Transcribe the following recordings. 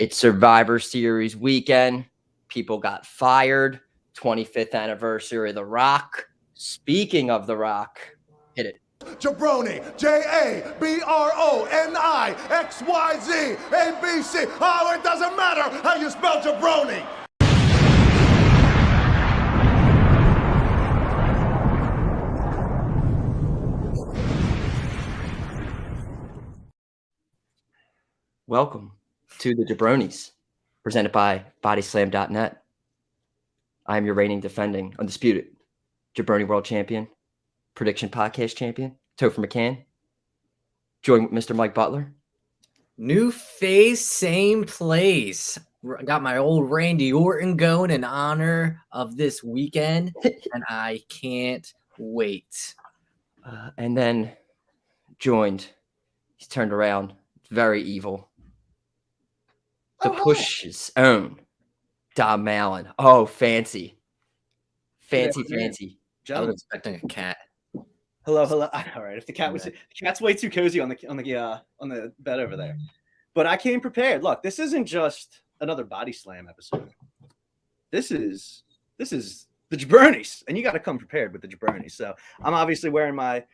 It's Survivor Series weekend. People got fired. 25th anniversary of The Rock. Speaking of The Rock, hit it. jaBROni, jaBROni, XYZ, ABC. Oh, it doesn't matter how you spell jaBROni. Welcome to the jaBROnis, presented by bodyslam.net. I am your reigning, defending, undisputed jaBROni world champion, prediction podcast champion, Topher McCann, joined with Mr. Mike Butler. New face, same place. Got my old Randy Orton going in honor of this weekend, and I can't wait. And then joined, he's turned around, very evil. The Push's own Dom Mallon. Oh, fancy. Fancy. I was expecting a cat. Hello. All right. If the cat's way too cozy on the bed over there, but I came prepared. Look, this isn't just another Body Slam episode. This is the jaBROnis, and you got to come prepared with the jaBROnis. So I'm obviously wearing my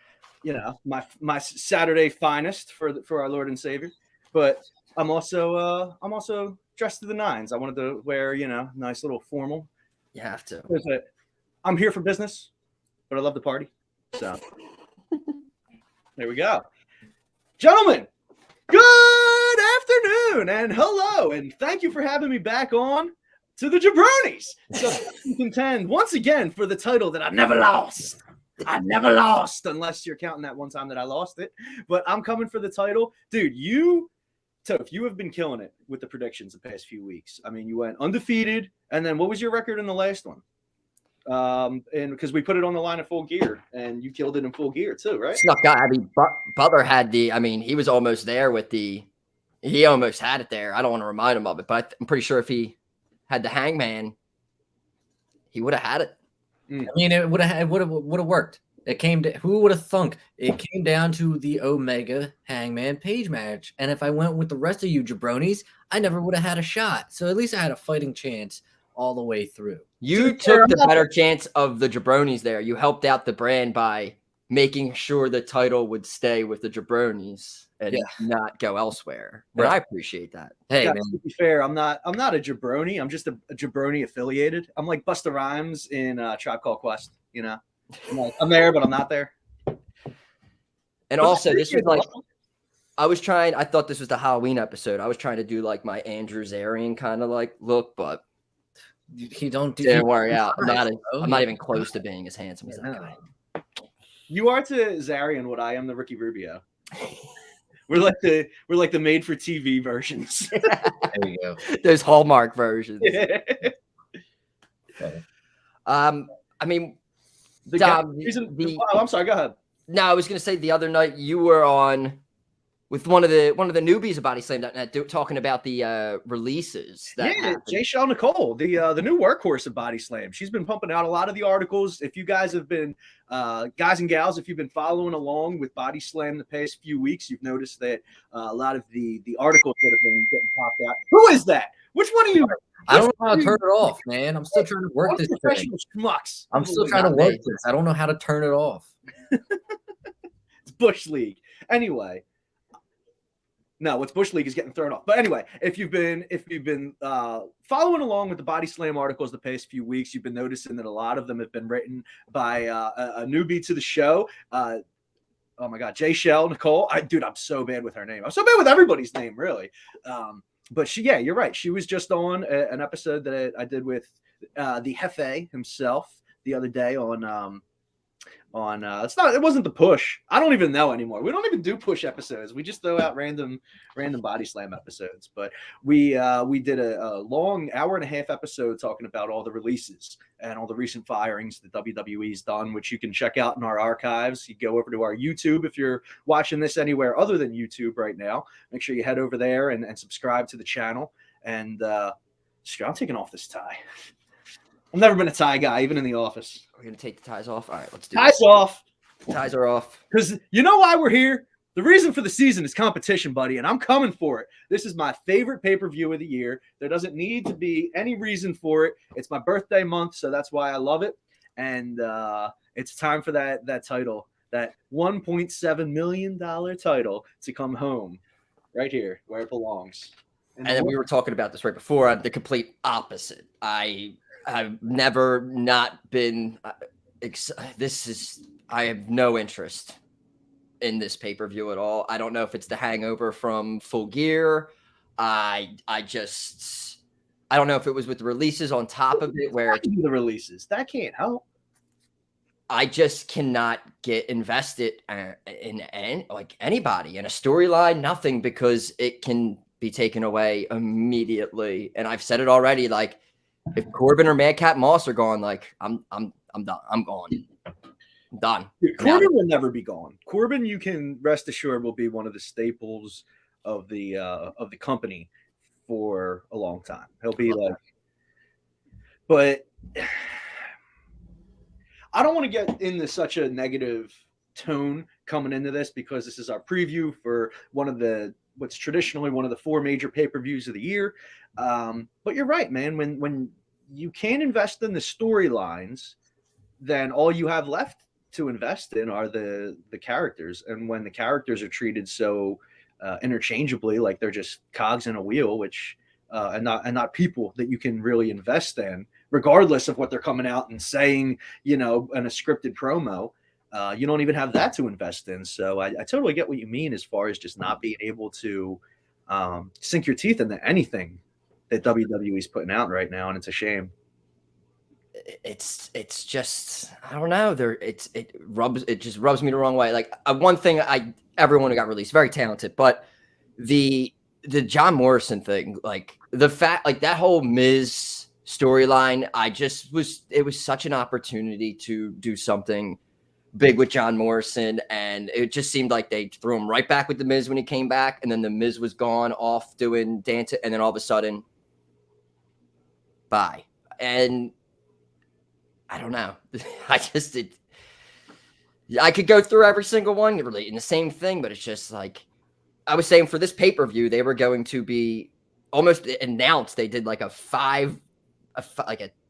Saturday finest for our Lord and Savior, but I'm also dressed to the nines. I wanted to wear nice little formal. You have to. I'm here for business, but I love the party. So there we go. Gentlemen, good afternoon and hello, and thank you for having me back on to the jaBROnis. So you contend once again for the title that I never lost. I never lost, unless you're counting that one time that I lost it. But I'm coming for the title. Dude, Toph, you have been killing it with the predictions the past few weeks. I mean, you went undefeated, and then what was your record in the last one? And because we put it on the line of Full Gear, and you killed it in Full Gear too, right? Snuck out. I mean, Butler had he was almost there he almost had it there. I don't want to remind him of it, but I'm pretty sure if he had the Hangman, he would have had it. I mean, it would have worked. It came to who would have thunk? It came down to the Omega Hangman Page match, and if I went with the rest of you jaBROnis, I never would have had a shot. So at least I had a fighting chance all the way through. You took the better chance of the jaBROnis there. You helped out the brand by making sure the title would stay with the jaBROnis and not go elsewhere. Right. And I appreciate that. Hey, man. To be fair, I'm not a jaBROni. I'm just a jaBROni affiliated. I'm like Busta Rhymes in Tribe Called Quest. I'm there, but I'm not there. And also, this was like, I thought this was the Halloween episode. I was trying to do like my Andrew Zarian kind of like look, but didn't worry out. I'm not even close to being as handsome as that guy. You are to Zarian what I am to Ricky Rubio. We're like the made for TV versions. There you go. Those Hallmark versions. Okay. I mean, Dom, I'm sorry. Go ahead. No, I was going to say the other night you were on with one of the newbies of bodyslam.net talking about the releases. J-Shell Nicole, the new workhorse of Body Slam. She's been pumping out a lot of the articles. If you guys have been guys and gals, if you've been following along with Body Slam the past few weeks, you've noticed that a lot of the articles that have been getting popped out. Who is that? Which one of you? I don't know how to turn it off, man. I'm still trying to work this thing. Schmucks. I'm still trying to work this. I don't know how to turn it off. It's Bush League. Anyway. No, what's Bush League is getting thrown off. But anyway, if you've been following along with the Body Slam articles the past few weeks, you've been noticing that a lot of them have been written by a newbie to the show. Oh my God, J-Shell Nicole. I'm so bad with her name. I'm so bad with everybody's name, really. But you're right. She was just on an episode that I did with the Hefe himself the other day on it wasn't the Push. I don't even know anymore. We don't even do Push episodes. We just throw out random Body Slam episodes. But we did a long 1.5 hour episode talking about all the releases and all the recent firings that WWE's done, which you can check out in our archives. You go over to our YouTube if you're watching this anywhere other than YouTube right now. Make sure you head over there and subscribe to the channel. And I'm taking off this tie. I've never been a tie guy, even in the office. We're going to take the ties off. All right, let's do ties this. Off. Ties are off. Because you know why we're here? The reason for the season is competition, buddy, and I'm coming for it. This is my favorite pay-per-view of the year. There doesn't need to be any reason for it. It's my birthday month, so that's why I love it. And it's time for that title, that $1.7 million title, to come home right here where it belongs. And then we were talking about this right before. I'm the complete opposite. I've never not been. I have no interest in this pay-per-view at all. I don't know if it's the hangover from Full Gear. I don't know if it was with the releases on top of it, where the releases that can't help. I just cannot get invested in like anybody in a storyline, nothing, because it can be taken away immediately. And I've said it already. Like, if Corbin or Madcap Moss are gone, like I'm done. I'm gone. I'm done. Dude, Corbin will never be gone. Corbin, you can rest assured, will be one of the staples of the company for a long time. He'll be like, but I don't want to get into such a negative tone coming into this, because this is our preview for what's traditionally one of the 4 major pay-per-views of the year. But you're right, man. When you can't invest in the storylines, then all you have left to invest in are the characters. And when the characters are treated so interchangeably, like they're just cogs in a wheel, which and not people that you can really invest in, regardless of what they're coming out and saying, in a scripted promo, you don't even have that to invest in. So I totally get what you mean as far as just not being able to sink your teeth into anything that WWE's putting out right now, and it's a shame. It's just, I don't know. It just rubs me the wrong way. Like, one thing, everyone who got released, very talented, but the John Morrison thing, like the fact, like that whole Miz storyline, it was such an opportunity to do something big with John Morrison, and it just seemed like they threw him right back with the Miz when he came back, and then the Miz was gone off doing dance, and then all of a sudden, bye. And I don't know. I could go through every single one relating the same thing, but it's just like I was saying, for this pay-per-view, they were going to be almost announced. They did like a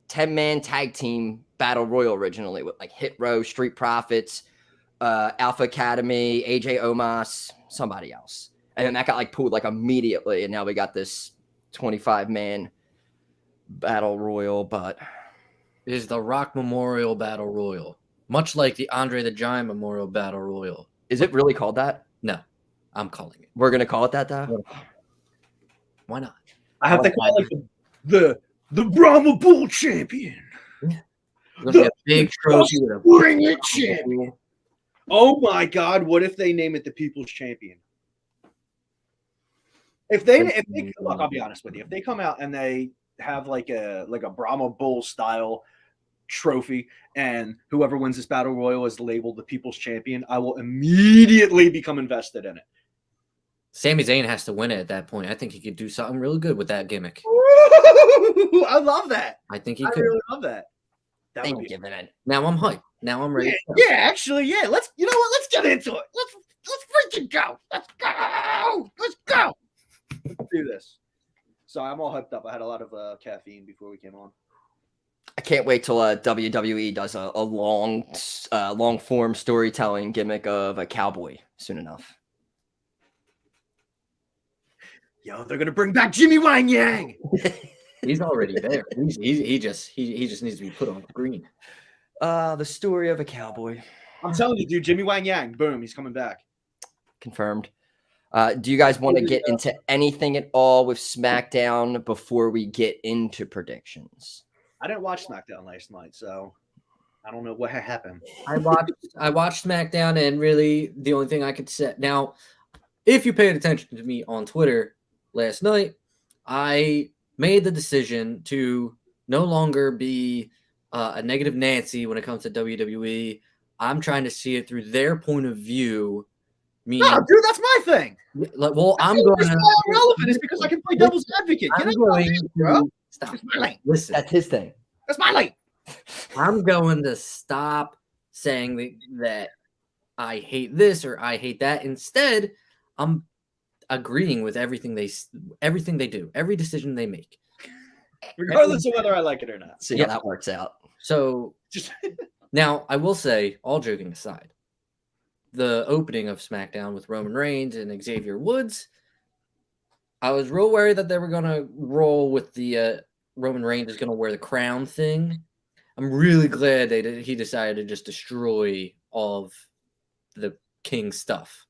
10-man tag team battle royal originally with like Hit Row, Street Profits, Alpha Academy, AJ Omos, somebody else. And then that got like pulled like immediately. And now we got this 25-man battle royal, but It is the Rock Memorial Battle Royal, much like the Andre the Giant Memorial Battle Royal. Is it really called that? No, I'm calling it. We're going to call it that, though? Why not? I have to call it the Brahma Bull champion. The big trophy with a Bring it champion. Oh my God! What if they name it the People's Champion? If they look, I'll be honest with you. If they come out and they have like a Brahma Bull style trophy, and whoever wins this battle royal is labeled the People's Champion, I will immediately become invested in it. Sami Zayn has to win it at that point. I think he could do something really good with that gimmick. Ooh, I love that. I think he I could. really love that. That They would ain't be giving it. Now I'm hyped. Now I'm ready. Yeah, actually, yeah. Let's get into it. Let's freaking go. Let's go. Let's do this. So I'm all hyped up. I had a lot of caffeine before we came on. I can't wait till WWE does a long form storytelling gimmick of a cowboy soon enough. Yo, they're gonna bring back Jimmy Wang Yang. He's already there. He just needs to be put on screen. The story of a cowboy. I'm telling you, dude, Jimmy Wang Yang. Boom, he's coming back. Confirmed. Do you guys want to get into anything at all with SmackDown before we get into predictions? I didn't watch SmackDown last night, so I don't know what happened. I watched SmackDown, and really the only thing I could say now, if you paid attention to me on Twitter last night, I made the decision to no longer be a negative Nancy when it comes to WWE. I'm trying to see it through their point of view. Meaning, No, dude, that's my thing. like, well, I'm The going reason why I'm relevant is because I can play devil's advocate. Get I'm out of my going lane, bro. to stop. It's my lane. Listen, That's his thing. That's my lane. I'm going to stop saying that I hate this or I hate that. Instead, I'm agreeing with everything they do, every decision they make, regardless of whether I like it or not. See how that works out. So Just now, I will say, all joking aside, the opening of SmackDown with Roman Reigns and Xavier Woods, I was real worried that they were gonna roll with the Roman Reigns is gonna wear the crown thing. I'm really glad he decided to just destroy all of the King stuff.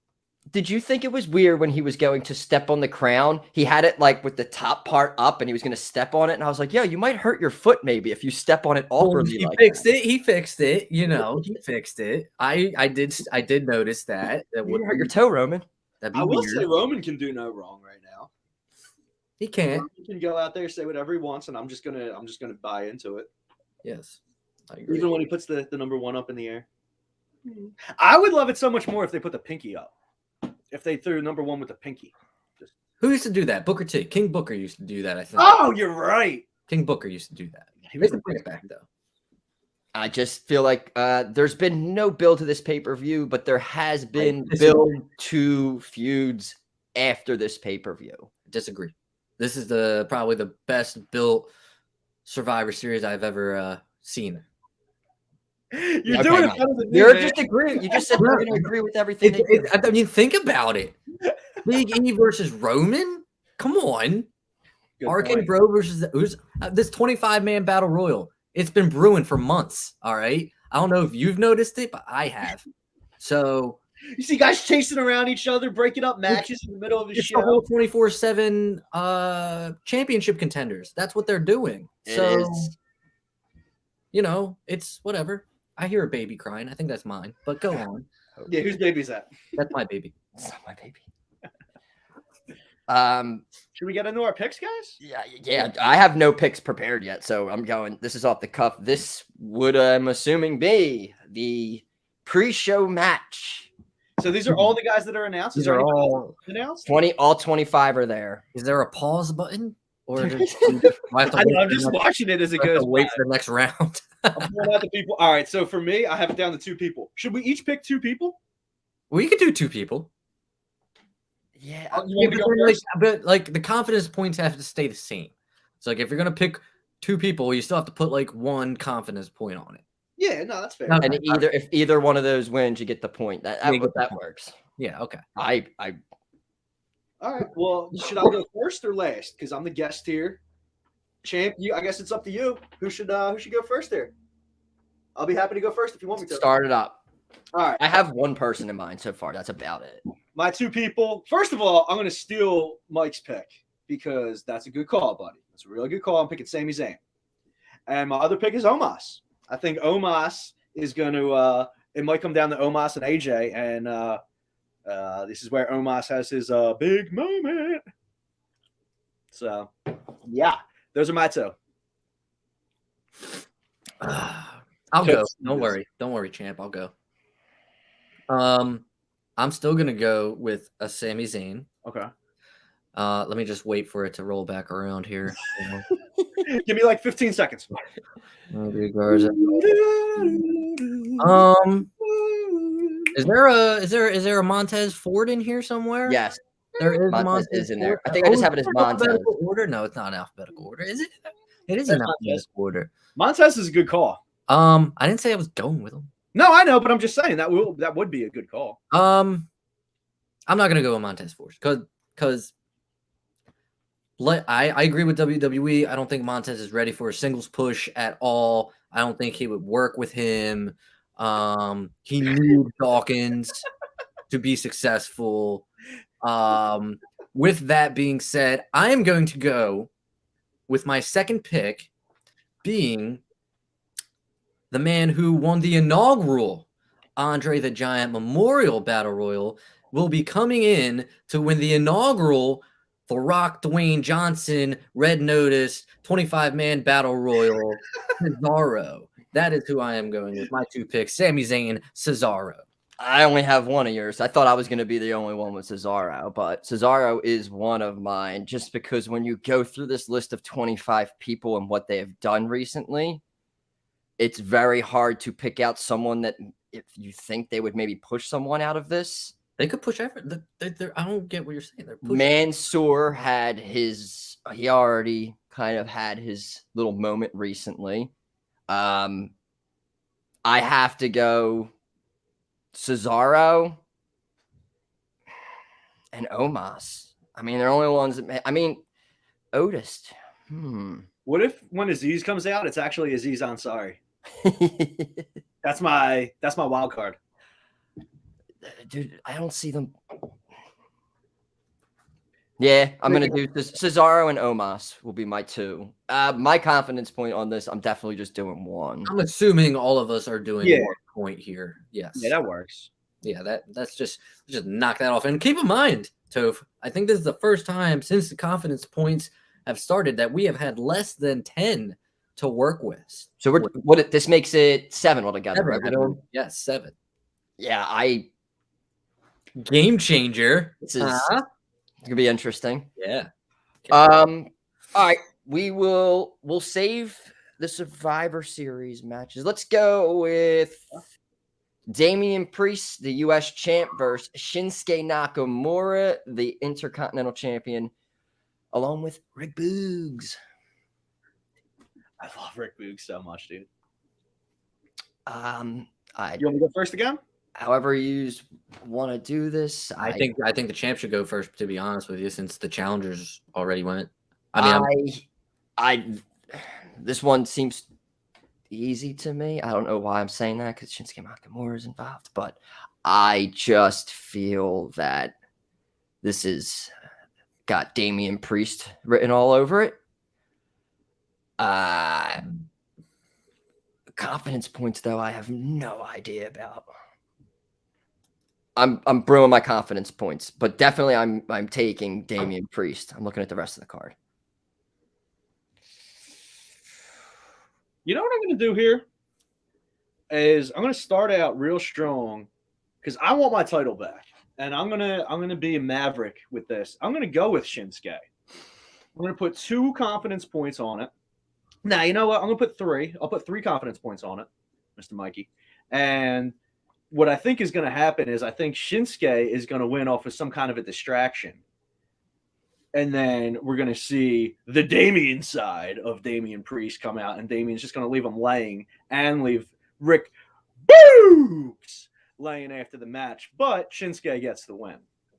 Did you think it was weird when he was going to step on the crown? He had it like with the top part up and he was going to step on it. And I was like, yo, you might hurt your foot maybe if you step on it awkwardly. He like fixed that. it. He fixed it. You know, he fixed it. I did notice that. That would hurt your toe, Roman. That'd be I will weird. say Roman can do no wrong right now. He can't. He can go out there, say whatever he wants, and I'm just gonna buy into it. Yes, I agree. Even when he puts the number 1 up in the air. I would love it so much more if they put the pinky up. If they threw number 1 with the pinky. Who used to do that? Booker T. King Booker used to do that, I think. Oh, you're right. King Booker used to do that. He They was should bring it back, though. I just feel like there's been no build to this pay-per-view, but there has been disagree. build to feuds after this pay-per-view. Disagree. This is probably the best built Survivor Series I've ever seen. You're Okay, doing it Mike. better than me, You're man. just agreeing. You just said you're going to agree with everything. they do. I mean, think about it. Big E versus Roman? Come on. Good RK point. Bro versus this 25-man battle royal. It's been brewing for months. All right. I don't know if you've noticed it, but I have. So You see guys chasing around each other, breaking up matches in the middle of the it's show. the whole 24/7 championship contenders. That's what they're doing. It So is. you know, it's whatever. I hear a baby crying. I think that's mine. But go on. Yeah, whose baby's that? That's my baby. It's not my baby. Should we get into our picks, guys? Yeah. I have no picks prepared yet, so I'm going. This is off the cuff. This would, I'm assuming, be the pre-show match. So these are all the guys that are announced. These Is there are anybody all. else announced? All 25 are there. Is there a pause button? Or do I have to I know, wait I'm for just the next- watching it as it I have goes. to wait by. for the next round. I'm pulling out the people. All right, so for me, I have it down to 2 people. Should we each pick 2 people? We could do 2 people. Yeah. You want to go first? But like the confidence points have to stay the same. So like if you're gonna pick 2 people, you still have to put like 1 confidence point on it. Yeah, no, that's fair. No, And if either one of those wins, you get the point. That works. Yeah, okay. I All right. Well, should I go first or last? Because I'm the guest here. Champ, I guess it's up to you. Who should go first there? I'll be happy to go first if you want me to. start it up. All right. I have one person in mind so far. That's about it. My 2 people. First of all, I'm going to steal Mike's pick because that's a good call, buddy. That's a really good call. I'm picking Sami Zayn. And my other pick is Omos. I think Omos is going to it might come down to Omos and AJ, and this is where Omos has his big moment. So, yeah, those are my 2. I'll go. Don't worry, champ. I'll go. I'm still gonna go with a Sami Zayn. Okay. Let me just wait for it to roll back around here. Give me like 15 seconds. Is there a Montez Ford in here somewhere? Yes. There is Montez is in there. Ford. I think I just have it as is Montez. alphabetical order. No, it's not an alphabetical order. Is it? It is an alphabetical order. Montez is a good call. I didn't say I was going with him. No, I know, but I'm just saying that would be a good call. I'm not gonna go with Montez Ford because I agree with WWE. I don't think Montez is ready for a singles push at all. I don't think he would work with him. He needs Dawkins to be successful. With that being said, I am going to go with my second pick being the man who won the inaugural Andre the Giant Memorial Battle Royal will be coming in to win the inaugural The Rock Dwayne Johnson Red Notice 25-man Battle Royal Cesaro. That is who I am going with. My 2 picks, Sami Zayn, Cesaro. I only have one of yours. I thought I was going to be the only one with Cesaro, but Cesaro is one of mine just because when you go through this list of 25 people and what they have done recently, it's very hard to pick out someone that if you think they would maybe push someone out of this. They could push effort. I don't get what you're saying. They're pushing. Mansoor had he already kind of had his little moment recently. I have to go Cesaro and Omos. I mean, they're only ones that Otis. What if when Aziz comes out, it's actually Aziz Ansari? That's my wild card. Dude, I don't see them. Yeah, I'm going to do this. Cesaro and Omos will be my two. My confidence point on this, I'm definitely just doing one. I'm assuming all of us are doing one point here. Yes. Yeah, that works. Yeah, that's just knock that off. And keep in mind, Toph, I think this is the first time since the confidence points have started that we have had less than 10 to work with. So this makes it 7 altogether, right? Yes, 7. Yeah, game changer. This is it's gonna be interesting. Yeah. All right, we'll save the Survivor Series matches. Let's go with Damian Priest, the U.S. champ, versus Shinsuke Nakamura, the Intercontinental Champion, along with Rick Boogs. I love Rick Boogs so much, dude. You want me to go first again? However you want to do this. I think the champ should go first, to be honest with you, since the challengers already went. This one seems easy to me. I don't know why I'm saying that because Shinsuke Nakamura is involved, but I just feel that this is got Damian Priest written all over it. Confidence points, though, I have no idea about. I'm brewing my confidence points, but definitely I'm taking Damian Priest. I'm looking at the rest of the card. You know what I'm going to do here is I'm going to start out real strong because I want my title back, and I'm gonna be a maverick with this. I'm going to go with Shinsuke. I'm going to put 2 confidence points on it. Now, you know what? I'm going to put 3. I'll put 3 confidence points on it, Mr. Mikey. And what I think is going to happen is I think Shinsuke is going to win off of some kind of a distraction. And then we're going to see the Damian side of Damian Priest come out, and Damian's just going to leave him laying and leave Rick Boogs laying after the match. But Shinsuke gets the win.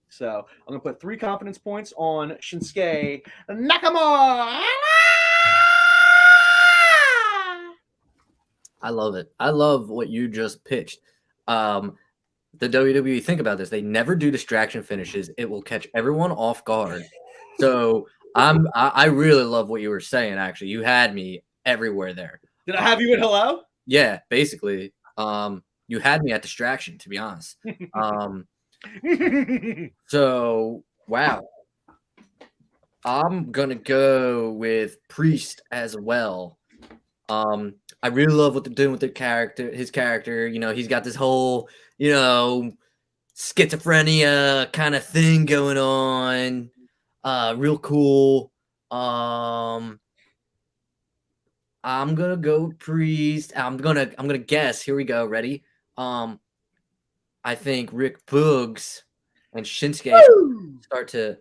So I'm going to put 3 confidence points on Shinsuke Nakamura. I love it. I love what you just pitched. The WWE, think about this. They never do distraction finishes. It will catch everyone off guard. So I really love what you were saying, actually. You had me everywhere there. Did I have you at hello? Yeah, basically. You had me at distraction, to be honest. So, wow. I'm going to go with Priest as well. I really love what they're doing with his character. You know, he's got this whole, schizophrenia kind of thing going on. Real cool. I'm gonna go Priest. I'm gonna guess. Here we go. Ready? I think Rick Boogs and Shinsuke start to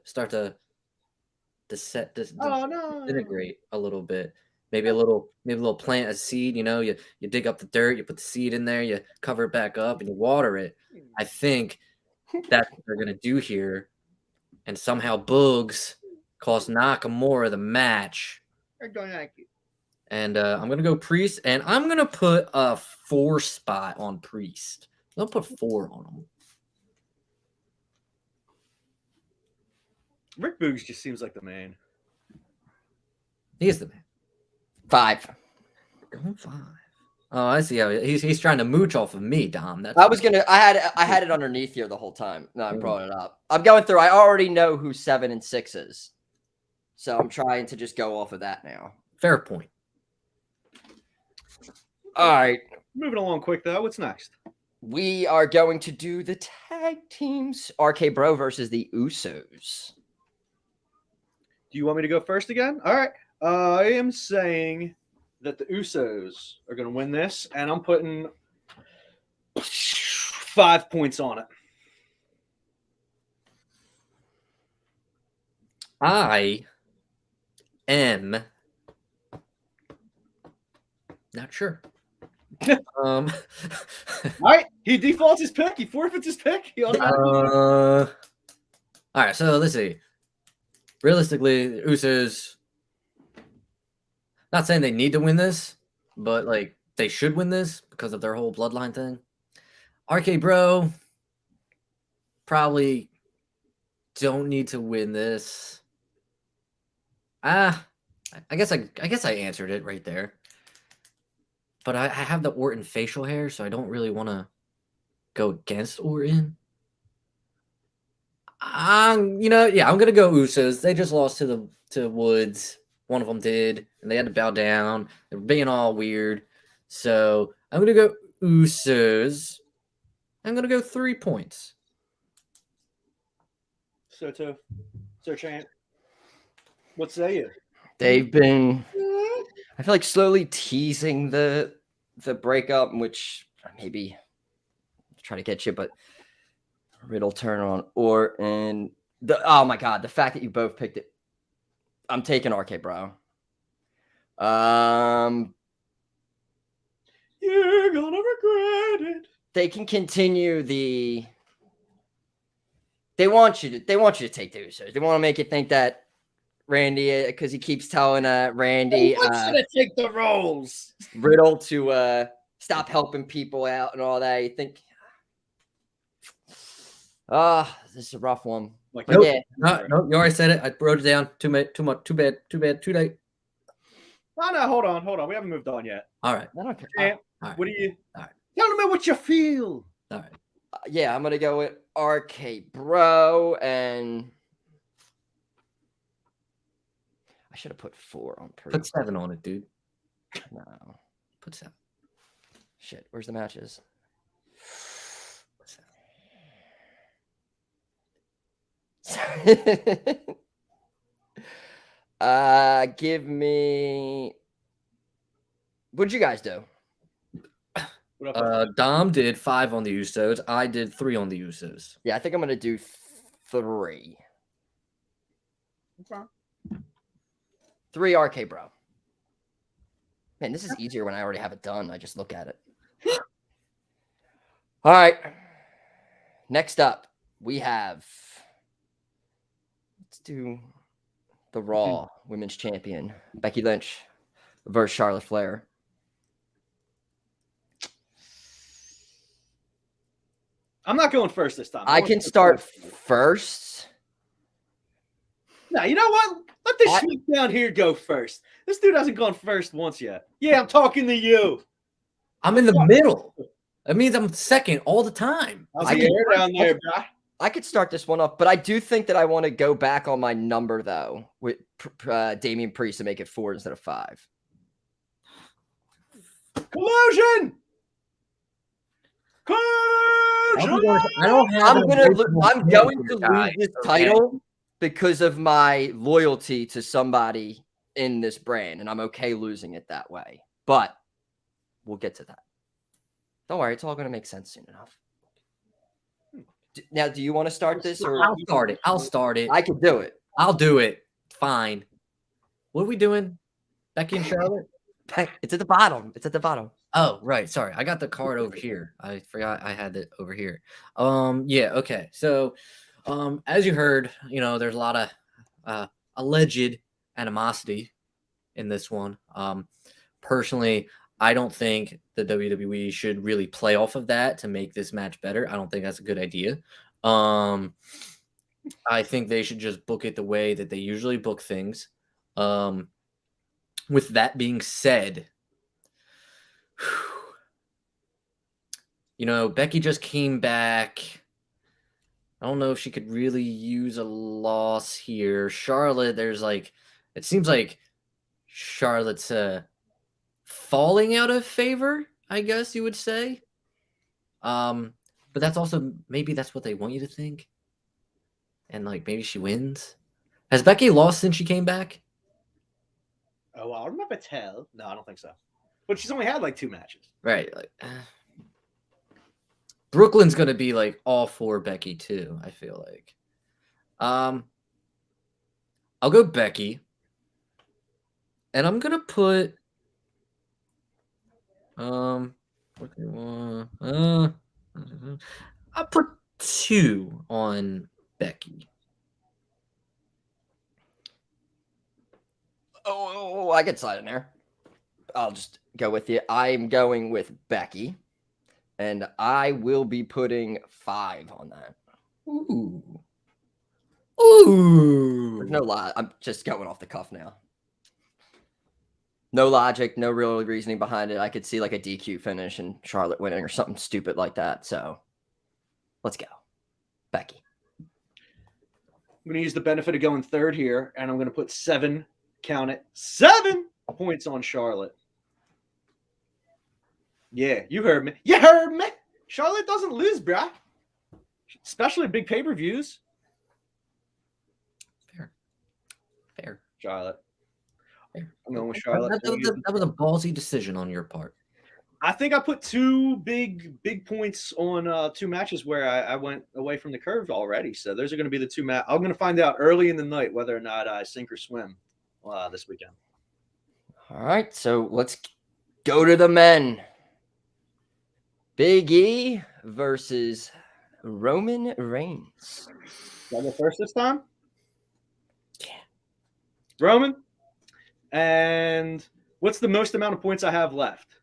disintegrate a little bit. Maybe a little plant a seed, you dig up the dirt, you put the seed in there, you cover it back up, and you water it. I think that's what they're gonna do here. And somehow Boogs cost Nakamura the match. And I'm gonna go Priest, and I'm gonna put a 4 spot on Priest. I'll put 4 on him. Rick Boogs just seems like the man. He is the man. 5. Going 5. Oh, I see how he's trying to mooch off of me, Dom. I had it underneath here the whole time. No, I brought it up. I'm going through. I already know who 7 and 6 is, so I'm trying to just go off of that now. Fair point. All right, moving along quick though. What's next? We are going to do the tag teams. RK Bro versus the Usos. Do you want me to go first again? All right. I am saying that the Usos are going to win this, and I'm putting 5 points on it. I am not sure. All right, he defaults his pick. He forfeits his pick. He all right, so let's see. Realistically, the Usos, not saying they need to win this, but like they should win this because of their whole bloodline thing. RK Bro probably don't need to win this. I guess I answered it right there. But I have the Orton facial hair, so I don't really want to go against Orton. I'm gonna go Usos. They just lost to Woods. One of them did, and they had to bow down. They were being all weird. So I'm gonna go Usos. I'm gonna go 3 points. So Champ, what say you? They've been, I feel like, slowly teasing the breakup, which maybe try to get you, but Riddle turn on Orton. Oh my god, the fact that you both picked it. I'm taking RK Bro. You're gonna regret it. They can continue They want you to take the Usos. They want to make you think that Randy, because he keeps telling Randy, to take the roles. Riddle to stop helping people out and all that. You think, this is a rough one. Like, Nope. Yeah. No, you already said it. I wrote it down. Too much. Too bad. Too late. No, hold on. We haven't moved on yet. All right. I don't care. Champ, All right. what do you? All right. Tell me what you feel. All right. Yeah, I'm gonna go with RK Bro, and I should have put 4 on pre. Put 7 on it, dude. No. Put 7. Shit, where's the matches? Put 7. Give me. What'd you guys do? Dom did 5 on the Usos. I did 3 on the Usos. Yeah, I think I'm gonna do 3. Okay. 3 RK Bro. Man, this is easier when I already have it done. I just look at it. All right. Next up, we have. Let's do the Raw Women's Champion, Becky Lynch versus Charlotte Flair. I'm not going first this time. I can start first. No, you know what? Let this shit down here go first. This dude hasn't gone first once yet. Yeah, I'm talking to you. I'm in the middle. That means I'm second all the time. How's the air down there, bro? I could start this one up, but I do think that I want to go back on my number, though, with Damian Priest to make it 4 instead of 5. Collusion! I'm going to lose this title because of my loyalty to somebody in this brand, and I'm okay losing it that way. But we'll get to that. Don't worry, it's all going to make sense soon enough. Now, do you want to start this? Or I'll start it. I can do it. I'll do it. Fine. What are we doing? Becky and Charlotte? It's at the bottom. It's at the bottom. Oh, right. Sorry. I got the card over here. I forgot I had it over here. Yeah, okay. So, as you heard, there's a lot of alleged animosity in this one. Personally, I don't think the WWE should really play off of that to make this match better. I don't think that's a good idea. I think they should just book it the way that they usually book things. With that being said, Becky just came back. I don't know if she could really use a loss here. Charlotte, it seems like Charlotte's falling out of favor, I guess you would say. But that's also, maybe that's what they want you to think. And maybe she wins. Has Becky lost since she came back? Oh, I'll remember tell. No, I don't think so. But she's only had 2 matches. Right. Brooklyn's gonna be like all for Becky too. I feel like. I'll go Becky, and I'm gonna put what do you want? I'll put 2 on Becky. Oh, I could slide in there. I'll just go with you. I'm going with Becky, and I will be putting 5 on that. Ooh. Ooh. There's no lie. I'm just going off the cuff now. No logic, no real reasoning behind it. I could see like a DQ finish and Charlotte winning or something stupid like that. So let's go. Becky. I'm going to use the benefit of going third here, and I'm going to put 7, count it, 7 points on Charlotte. Yeah, you heard me. You heard me. Charlotte doesn't lose, bruh. Especially big pay-per-views. Fair. Charlotte. Fair. I'm going with Charlotte. That was a ballsy decision on your part. I think I put 2 big points on 2 matches where I went away from the curve already. So those are going to be the 2 matches. I'm going to find out early in the night whether or not I sink or swim this weekend. All right, so let's go to the men. Big E versus Roman Reigns. Should I go first this time? Yeah. Roman. And what's the most amount of points I have left?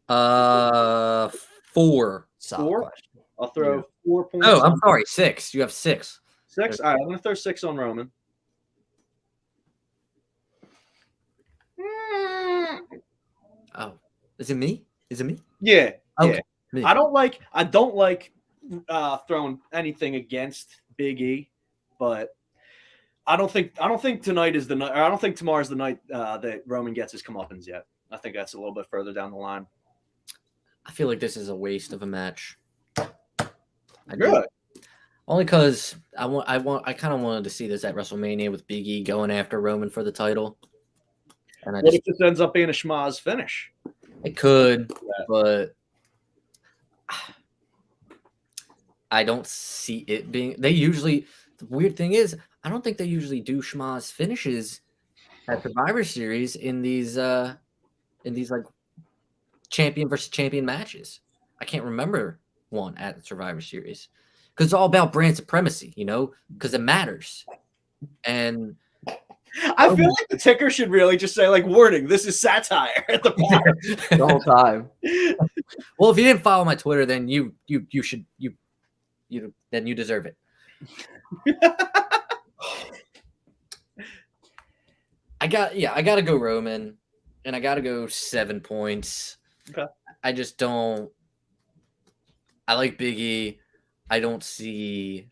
4. Solid 4? question. I'll throw 4 points. Oh, I'm sorry, 6. You have 6. 6? All right, I'm going to throw 6 on Roman. Oh, is it me? Yeah. Okay. Yeah. Me. I don't like throwing anything against Big E, but I don't think tonight is the night. I don't think tomorrow's the night that Roman gets his comeuppance yet. I think that's a little bit further down the line. I feel like this is a waste of a match. Really? Only because I kind of wanted to see this at WrestleMania with Big E going after Roman for the title. And What if this ends up being a schmaz finish? It could, but I don't see it being. The weird thing is, I don't think they usually do schmaz finishes at Survivor Series in these like champion versus champion matches. I can't remember one at Survivor Series because it's all about brand supremacy, because it matters. And I feel like the ticker should really just say, like, warning, this is satire at the bottom. The whole time. Well, if you didn't follow my Twitter, then you should then you deserve it. I gotta go Roman, and I gotta go 7 points. Okay. I just don't. I like Big E. I don't see.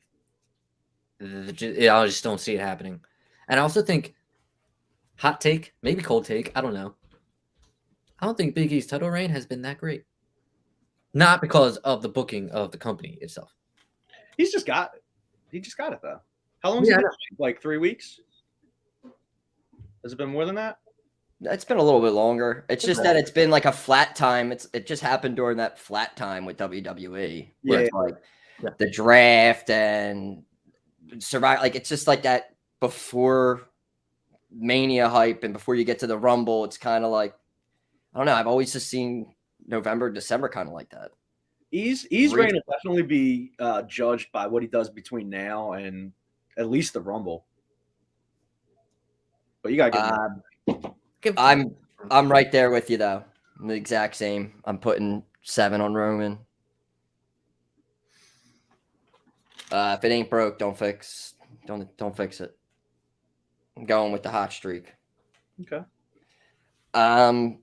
I just don't see it happening, and I also think. Hot take, maybe cold take. I don't know. I don't think Big E's title reign has been that great. Not because of the booking of the company itself. He's just got it. He just got it, though. How long has it been? Like 3 weeks? Has it been more than that? It's been a little bit longer. It's just that it's been like a flat time. It just happened during that flat time with WWE. Where it's like the draft and survive. Like it's just like that before Mania hype and before you get to the Rumble. It's kind of like, I don't know. I've always just seen November, December kind of like that. E's reign will definitely be judged by what he does between now and at least the Rumble. But you gotta get. I'm right there with you though. I'm the exact same. I'm putting 7 on Roman. If it ain't broke, don't fix it. I'm going with the hot streak. Okay. All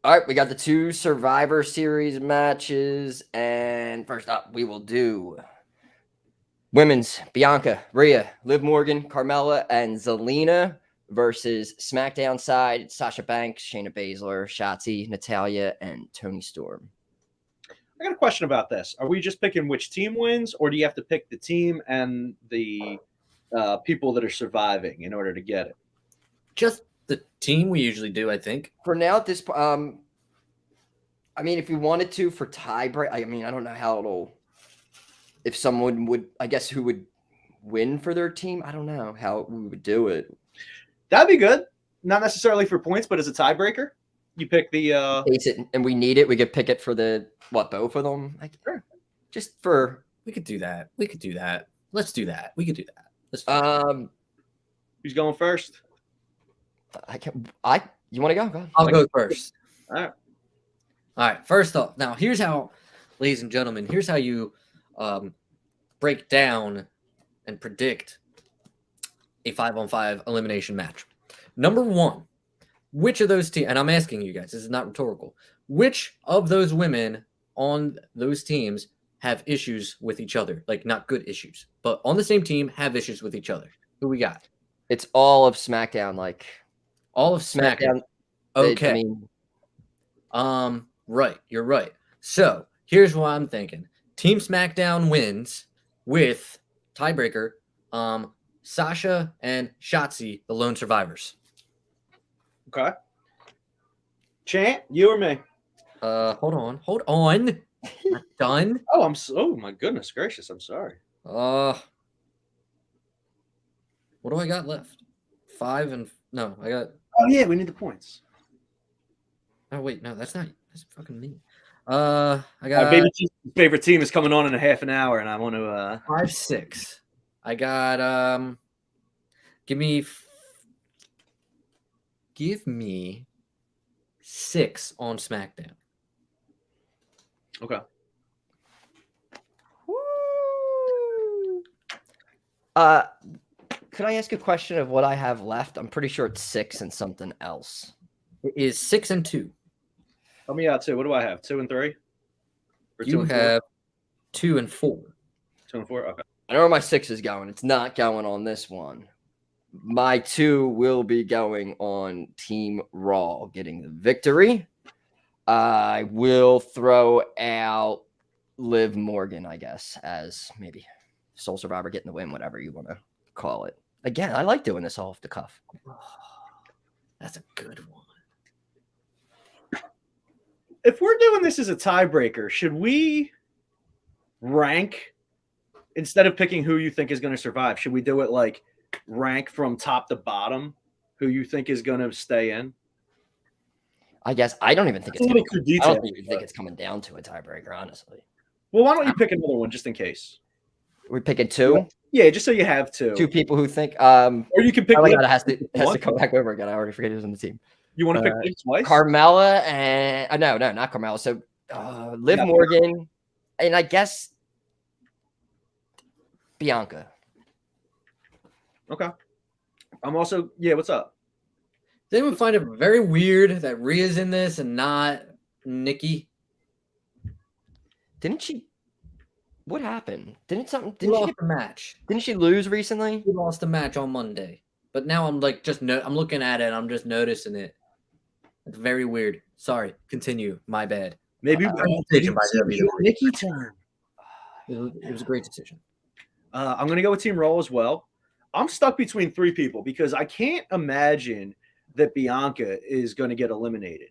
right, we got the 2 Survivor Series matches, and first up, we will do women's Bianca, Rhea, Liv Morgan, Carmella, and Zelina versus SmackDown side Sasha Banks, Shayna Baszler, Shotzi, Natalya, and Toni Storm. I got a question about this. Are we just picking which team wins, or do you have to pick the team and the people that are surviving in order to get it? Just the team we usually do, I think. For now, at this, I I mean, if we wanted to for tiebreak, I mean, I don't know how it'll. If someone would, I guess, who would win for their team, I don't know how we would do it. That'd be good. Not necessarily for points, but as a tiebreaker, you pick the. Case it, and we need it. We could pick it for the both of them. Sure. Just for. We could do that. We could do that. Let's do that. We could do that. Let's do that. Who's going first? You want to go? Go ahead. I'll go first. All right. All right. First off, now here's how, ladies and gentlemen, here's how you break down and predict a 5-on-5 elimination match. Number one, which of those teams, and I'm asking you guys, this is not rhetorical, which of those women on those teams have issues with each other? Like, not good issues, but on the same team have issues with each other. Who we got? It's all of SmackDown, like all of SmackDown. Okay. Right. You're right. So here's what I'm thinking. Team SmackDown wins with tiebreaker. Sasha and Shotzi, the lone survivors. Okay. Chant, you or me? Hold on. Not done. Oh my goodness gracious, I'm sorry. What do I got left? 5 and no, I got. Oh yeah, we need the points. Oh wait, no, that's fucking me. I got my favorite team is coming on in a half an hour, and I want to 5, 6. I got give me 6 on SmackDown. Okay. Could I ask a question of what I have left? I'm pretty sure it's 6 and something else. It is 6 and 2. Help me out too. What do I have? 2 and 3? Or You have 2 and 4. 2 and 4. Okay. I know where my 6 is going. It's not going on this one. My 2 will be going on Team Raw, getting the victory. I will throw out Liv Morgan, I guess, as maybe sole survivor getting the win, whatever you want to call it. Again, I like doing this off the cuff. That's a good one. If we're doing this as a tiebreaker, should we rank instead of picking who you think is going to survive? Should we do it like rank from top to bottom who you think is going to stay in? I guess I don't even think it's little too detailed. I don't even think it's coming down to a tiebreaker, honestly. Well, why don't you pick another one just in case? We're picking 2. Yeah, just so you have 2. 2 people who think. Or you can pick. Has to come back over again. I already forget who's on the team. You want to pick Liv twice? Carmella and no, not Carmella. So Liv Morgan, and I guess Bianca. Okay. I'm also what's up? Does anyone find it very weird that Rhea's in this and not Nikki? Didn't she? What happened? Didn't she lost the match? Didn't she lose recently? She lost the match on Monday, but now I'm like I'm looking at it. And I'm just noticing it. It's very weird. Sorry. Continue. My bad. Maybe decision by Nikki turn. It was a great decision. I'm going to go with Team Raw as well. I'm stuck between 3 people because I can't imagine that Bianca is going to get eliminated.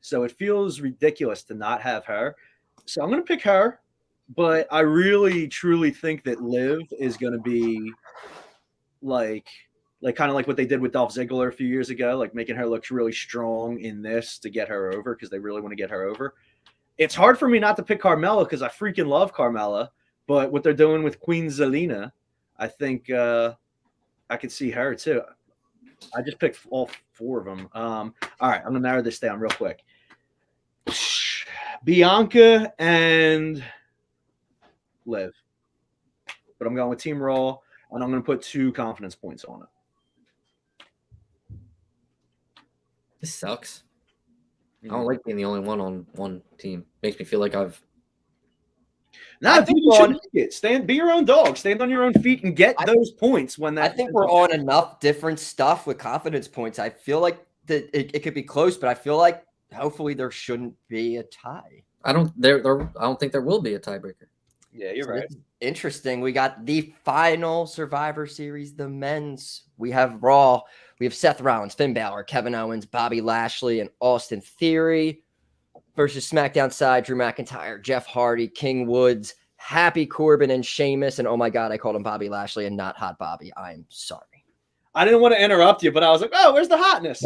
So it feels ridiculous to not have her. So I'm going to pick her. But I really, truly think that Liv is going to be like kind of like what they did with Dolph Ziggler a few years ago, like making her look really strong in this to get her over because they really want to get her over. It's hard for me not to pick Carmella because I freaking love Carmella. But what they're doing with Queen Zelina, I think I could see her too. I just picked all 4 of them. All right, I'm going to narrow this down real quick. Bianca and Liv, but I'm going with Team Raw, and I'm going to put 2 confidence points on it. This sucks. I don't like being the only one on one team. Makes me feel like I've. No, I think you should like it. Be your own dog. Stand on your own feet and get those points when that. I think we're on enough different stuff with confidence points. I feel like that it could be close, but I feel like hopefully there shouldn't be a tie. I don't think there will be a tiebreaker. Yeah, you're right. Interesting. We got the final Survivor Series, the men's. We have Raw. We have Seth Rollins, Finn Balor, Kevin Owens, Bobby Lashley, and Austin Theory versus SmackDown side, Drew McIntyre, Jeff Hardy, King Woods, Happy Corbin, and Sheamus. And oh my God, I called him Bobby Lashley and not Hot Bobby. I'm sorry. I didn't want to interrupt you, but I was like, oh, where's the hotness?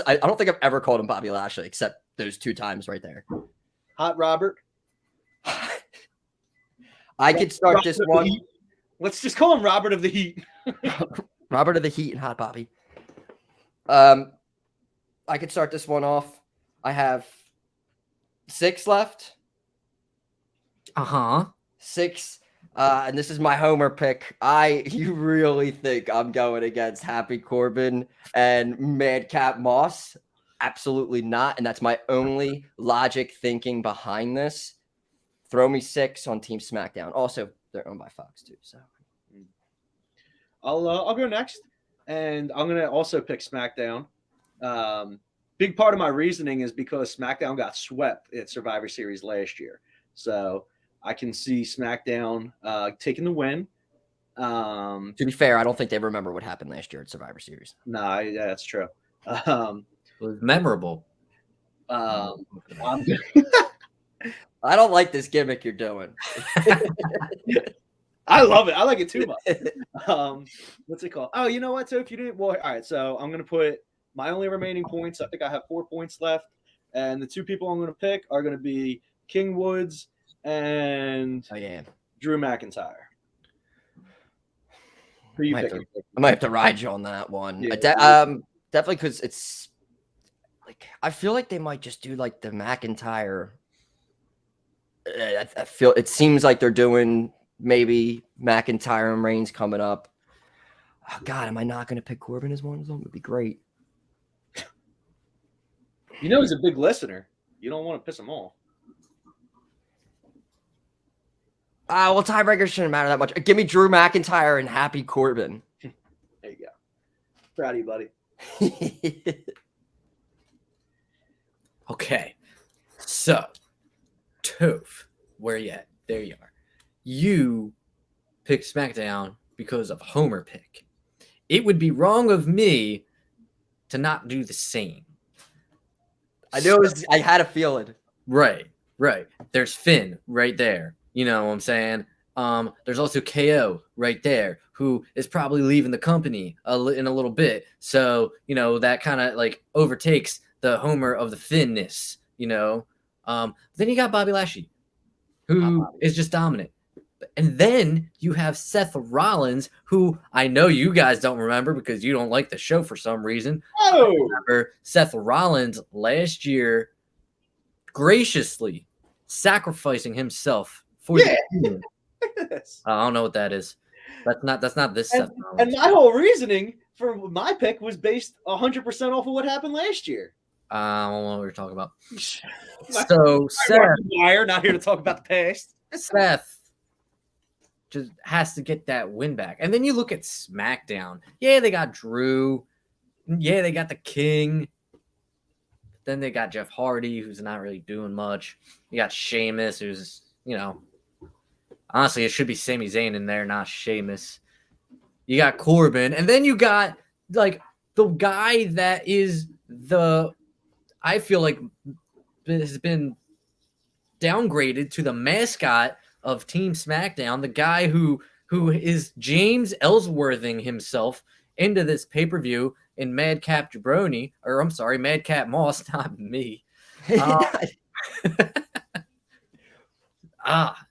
I don't think I've ever called him Bobby Lashley except those 2 times right there. Hot Robert. I could start this one. Let's just call him Robert of the Heat. Robert of the Heat and Hot Bobby. I could start this one off. I have 6 left. 6. And this is my homer pick. You really think I'm going against Happy Corbin and Madcap Moss? Absolutely not. And that's my only logic thinking behind this. Throw me 6 on Team SmackDown. Also, they're owned by Fox too. So I'll go next, and I'm gonna also pick SmackDown. Big part of my reasoning is because SmackDown got swept at Survivor Series last year, so I can see SmackDown taking the win. To be fair, I don't think they remember what happened last year at Survivor Series. Nah, yeah, that's true. It was memorable. I don't like this gimmick you're doing. I love it. I like it too much. What's it called? Oh, you know what? So if you didn't, well, all right. So I'm gonna put my only remaining points. I think I have 4 points left, and the 2 people I'm gonna pick are gonna be King Woods and Drew McIntyre. Who you picking? I might have to ride you on that one. Yeah. Definitely because it's like I feel like they might just do like the McIntyre. I feel it seems like they're doing maybe McIntyre and Reigns coming up. Oh God, am I not going to pick Corbin as one of them? It would be great. You know he's a big listener. You don't want to piss him off. Well, tiebreakers shouldn't matter that much. Give me Drew McIntyre and Happy Corbin. There you go. Proud of you, buddy. Okay. So, Toph, where you at? There you are. You picked SmackDown because of Homer pick. It would be wrong of me to not do the same. I knew I had a feeling. Right. There's Finn right there. You know what I'm saying? There's also KO right there, who is probably leaving the company in a little bit. So, you know, that kind of like overtakes the Homer of the Finnness, you know? Then you got Bobby Lashley, who is just dominant. And then you have Seth Rollins, who I know you guys don't remember because you don't like the show for some reason. Oh, Remember Seth Rollins last year graciously sacrificing himself for the team. I don't know what that is. That's not this Seth Rollins. And my whole reasoning for my pick was based 100% off of what happened last year. I don't know what we're talking about. So Seth, not here to talk about the past. Seth just has to get that win back. And then you look at SmackDown. Yeah, they got Drew. Yeah, they got the King. Then they got Jeff Hardy, who's not really doing much. You got Sheamus, who's, you know, honestly, it should be Sami Zayn in there, not Sheamus. You got Corbin. And then you got, like, the guy that is I feel like has been downgraded to the mascot of Team SmackDown, the guy who is James Ellsworthing himself into this pay-per-view in Madcap jaBROni, or I'm sorry, Madcap Moss, not me.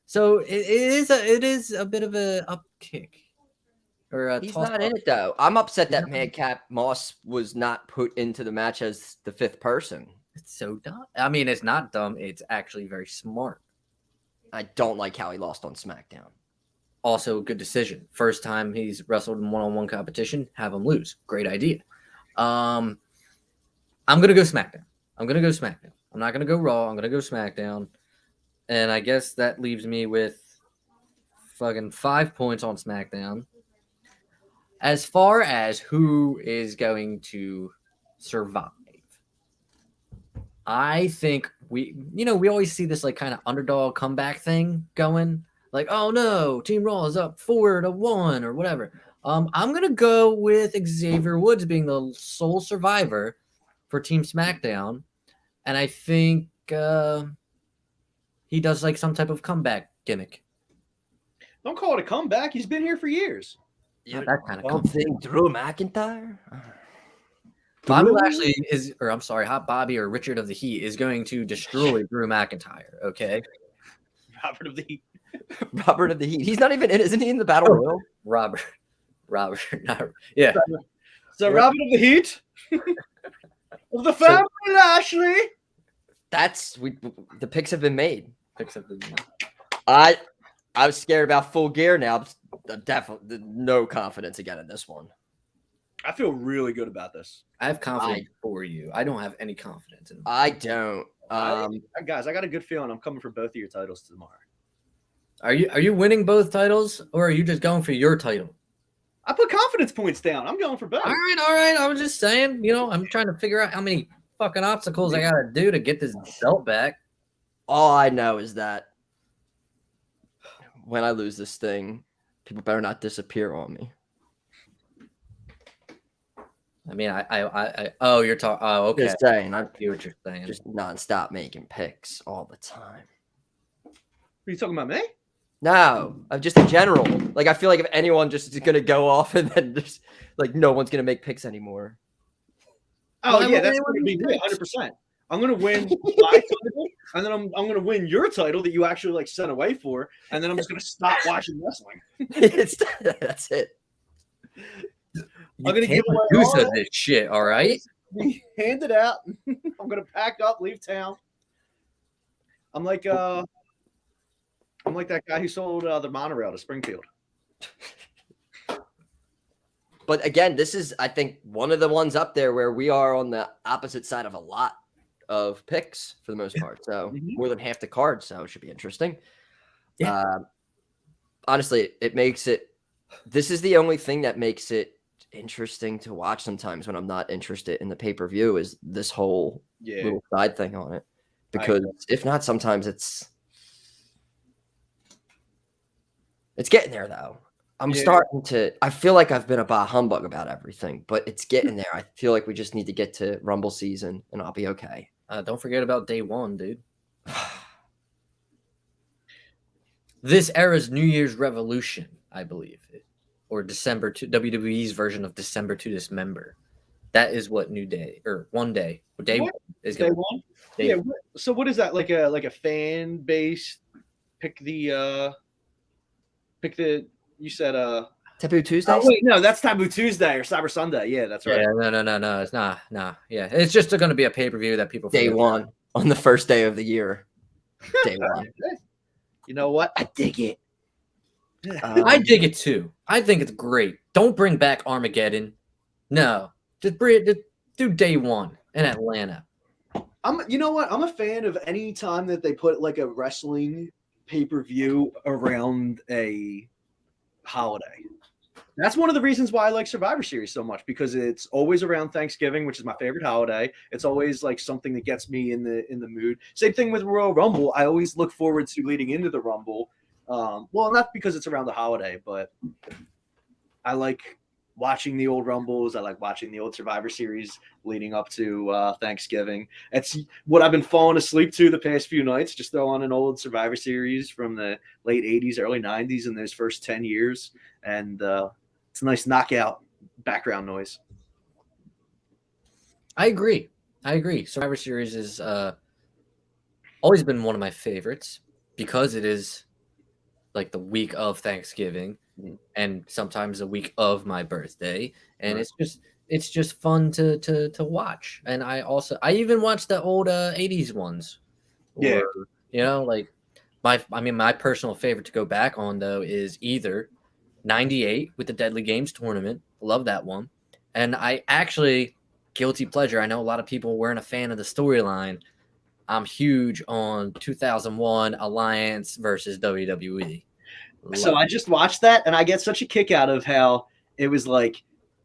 So it is a bit of a upkick. He's not in it though. I'm upset that Madcap Moss was not put into the match as the 5th person. It's so dumb. I mean, it's not dumb. It's actually very smart. I don't like how he lost on SmackDown. Also, a good decision. First time he's wrestled in one-on-one competition, have him lose. Great idea. I'm gonna go SmackDown. I'm not gonna go Raw. I'm gonna go SmackDown. And I guess that leaves me with fucking 5 points on SmackDown. As far as who is going to survive, I think we always see this like kind of underdog comeback thing going. Like, oh no, Team Raw is up 4-1 or whatever. I'm gonna go with Xavier Woods being the sole survivor for Team SmackDown, and I think he does like some type of comeback gimmick. Don't call it a comeback. He's been here for years. Not that kind of Don't comeback. think Drew McIntyre. Bobby Lashley is, or I'm sorry, Hot Bobby or Richard of the Heat is going to destroy Drew McIntyre. Okay, Robert of the Heat. Robert of the Heat. He's not even in. Isn't he in the Battle Royal? Robert, yeah. So Robert of the Heat of the family Lashley. That's the picks have been made. Picks up the I was scared about Full Gear. Now I'm definitely no confidence again in this one. I feel really good about this. I have confidence for you. I don't have any confidence in. I don't. Guys, I got a good feeling I'm coming for both of your titles tomorrow. Are you winning both titles, or are you just going for your title? I put confidence points down. I'm going for both. All right. I was just saying, I'm trying to figure out how many fucking obstacles I gotta do to get this belt back. All I know is that when I lose this thing, people better not disappear on me. I mean, oh, you're talking. Oh, okay. Just saying, I see what you're saying. just nonstop making picks all the time. Are you talking about me? No, just in general. Like, I feel like if anyone just is gonna go off and then just like no one's gonna make picks anymore. Oh Why yeah, would that's anyone going to be make me, picks? 100%. I'm going to win my title, and then I'm going to win your title that you actually like sent away for, and then I'm just going to stop watching wrestling. That's it. I'm going to give away Who all said that. this shit? All right. Hand it out. I'm going to pack up, leave town. I'm like that guy who sold the monorail to Springfield. But again, this is, I think, one of the ones up there where we are on the opposite side of a lot of picks for the most part. So more than half the card. So it should be interesting. Yeah. Honestly, it makes it. This is the only thing that makes it interesting to watch sometimes when I'm not interested in the pay-per-view is this whole little side thing on it. Because if not, sometimes it's getting there though. I'm starting to. I feel like I've been a bah humbug about everything, but it's getting there. I feel like we just need to get to Rumble season, and I'll be okay. Don't forget about day one, dude. This era's New Year's Revolution, I believe, or December to WWE's version of December to Dismember. That is what new day or one day. Day one is Day going. one. Yeah. So what is that like a fan base? Pick the. You said Taboo Tuesday. Oh wait, no, that's Taboo Tuesday or Cyber Sunday. Yeah, that's right. Yeah, no. It's not. No, yeah, it's just going to be a pay-per-view that people Day forget. one on the first day of the year. Day one. You know what? I dig it. I dig it too. I think it's great. Don't bring back Armageddon. No, just do day one in Atlanta. You know what? I'm a fan of any time that they put like a wrestling pay-per-view around a holiday. That's one of the reasons why I like Survivor Series so much, because it's always around Thanksgiving, which is my favorite holiday. It's always like something that gets me in the mood. Same thing with Royal Rumble. I always look forward to leading into the Rumble. Well, not because it's around the holiday, but I like watching the old Rumbles. I like watching the old Survivor Series leading up to Thanksgiving. It's what I've been falling asleep to the past few nights. Just throw on an old Survivor Series from the late 80s, early 90s in those first 10 years. And it's a nice knockout background noise. I agree. Survivor Series is always been one of my favorites because it is like the week of Thanksgiving and sometimes the week of my birthday, and it's just fun to watch. And I even watched the old 80s ones. Yeah. Like my personal favorite to go back on though is either 98 with the Deadly Games tournament. Love that one. And I actually, guilty pleasure, I know a lot of people weren't a fan of the storyline. I'm huge on 2001 Alliance versus WWE. So I just watched that, and I get such a kick out of how it was like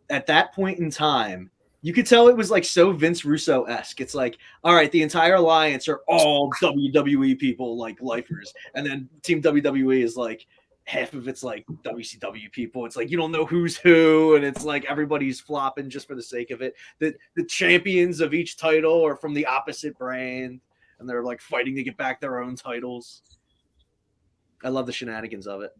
at that point in time, you could tell it was like so Vince Russo-esque. It's like, all right, the entire alliance are all WWE people, like lifers, and then Team WWE is like half of it's like WCW people. It's like you don't know who's who, and it's like everybody's flopping just for the sake of it. The champions of each title are from the opposite brand. and they're like fighting to get back their own titles. I love the shenanigans of it.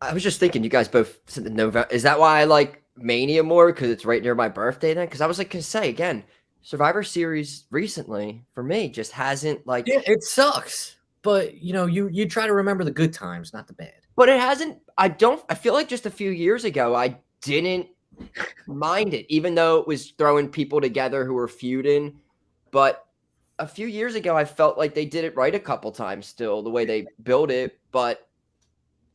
I was just thinking, you guys both said the November. Is that why I like Mania more? Because it's right near my birthday then? Because I was like, gonna say again, Survivor Series recently for me just hasn't like. Yeah, it sucks. But you try to remember the good times, not the bad. But it hasn't. I feel like just a few years ago, I didn't mind it, even though it was throwing people together who were feuding. But a few years ago, I felt like they did it right a couple times still, the way they built it. But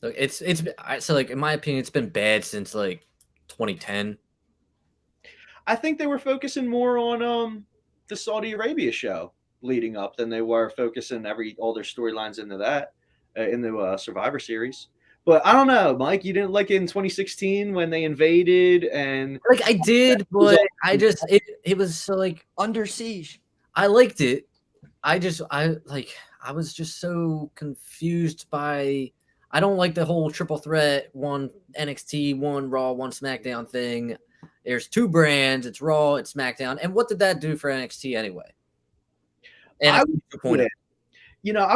Look, so like in my opinion, it's been bad since like 2010. I think they were focusing more on the Saudi Arabia show leading up than they were focusing all their storylines into that in the Survivor Series. But I don't know, Mike. You didn't like it in 2016 when they invaded and Like I did, but I just it was so like Under Siege. I liked it. I was just so confused by. I don't like the whole triple threat, one NXT, one Raw, one SmackDown thing. There's two brands. It's Raw, it's SmackDown. And what did that do for NXT anyway? And I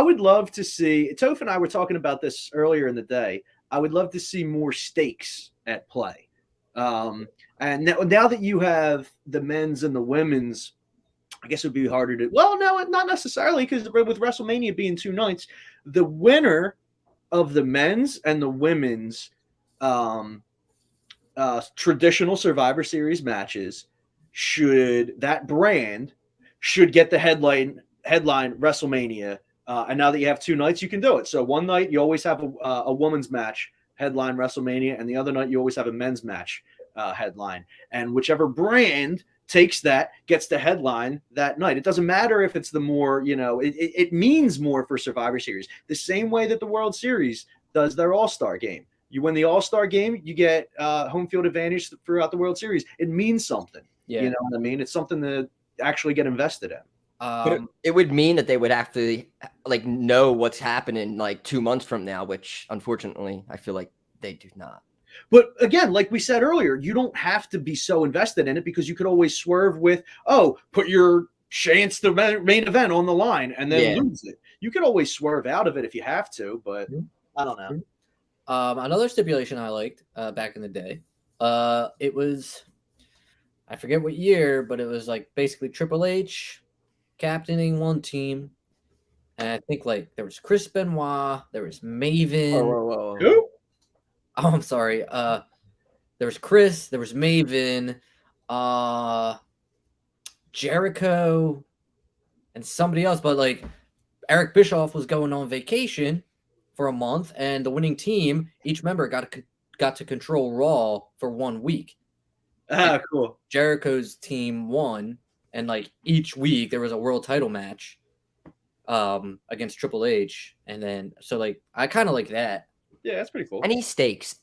would love to see. Toph and I were talking about this earlier in the day. I would love to see more stakes at play. And now that you have the men's and the women's, I guess it would be harder to. Well, no, not necessarily, because with WrestleMania being 2 nights, the winner of the men's and the women's traditional Survivor Series matches that brand should get the headline WrestleMania. And now that you have 2 nights, you can do it. So one night you always have a women's match headline WrestleMania, and the other night you always have a men's match headline. And whichever brand takes that gets the headline that night. It doesn't matter if it's the more, it means more for Survivor Series. The same way that the World Series does their All-Star game. You win the All-Star game, you get home field advantage throughout the World Series. It means something. Yeah. You know what I mean? It's something to actually get invested in. But it would mean that they would have to like know what's happening like 2 months from now, which unfortunately I feel like they do not. But again, like we said earlier, you don't have to be so invested in it because you could always swerve with, put your chance to main event on the line and then lose it. You could always swerve out of it if you have to, but I don't know. Another stipulation I liked back in the day, it was, I forget what year, but it was like basically Triple H captaining one team. And I think like there was Chris Benoit, there was Maven. Who? Oh, I'm sorry. There was Chris, there was Maven, Jericho, and somebody else. But like Eric Bischoff was going on vacation for a month, and the winning team, each member got to control Raw for 1 week. Cool. Jericho's team won, and like each week there was a world title match against Triple H, and then so like I kind of like that. Yeah, that's pretty cool. Any stakes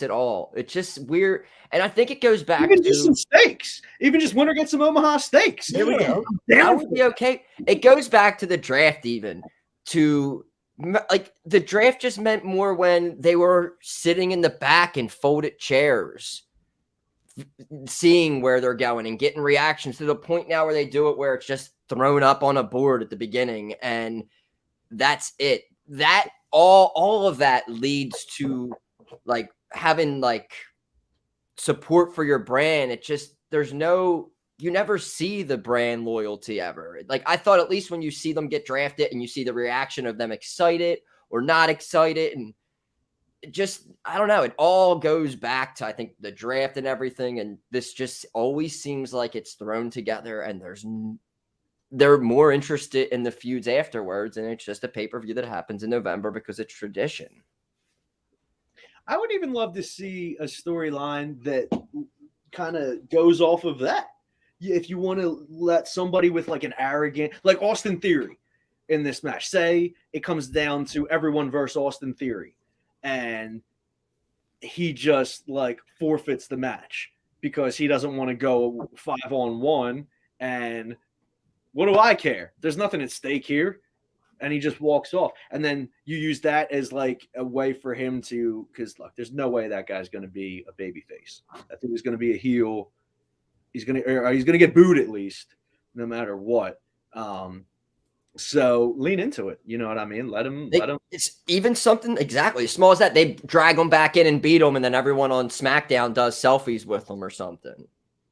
at all. It's just weird. And I think it goes back even just some steaks. Even just winner gets some Omaha steaks. There we go. That would be okay. It goes back to the draft even. To like the draft just meant more when they were sitting in the back in folded chairs, seeing where they're going and getting reactions, to the point now where they do it where it's just thrown up on a board at the beginning and that's it. That all of that leads to like having like support for your brand. It just, you never see the brand loyalty ever. Like I thought, at least when you see them get drafted and you see the reaction of them excited or not excited, and it just, I don't know, it all goes back to I think the draft and everything, and this just always seems like it's thrown together and they're more interested in the feuds afterwards, and it's just a pay-per-view that happens in November because it's tradition. I would even love to see a storyline that kind of goes off of that. If you want to let somebody with like an arrogant, like Austin Theory in this match, say it comes down to everyone versus Austin Theory, and he just like forfeits the match because he doesn't want to go 5-on-1, and what do I care? There's nothing at stake here. And he just walks off. And then you use that as like a way for him to, because look, there's no way that guy's going to be a babyface. I think he's going to be a heel. He's going to get booed at least, no matter what. So lean into it. You know what I mean? Let them. It's even something exactly as small as that. They drag them back in and beat them, and then everyone on SmackDown does selfies with them or something.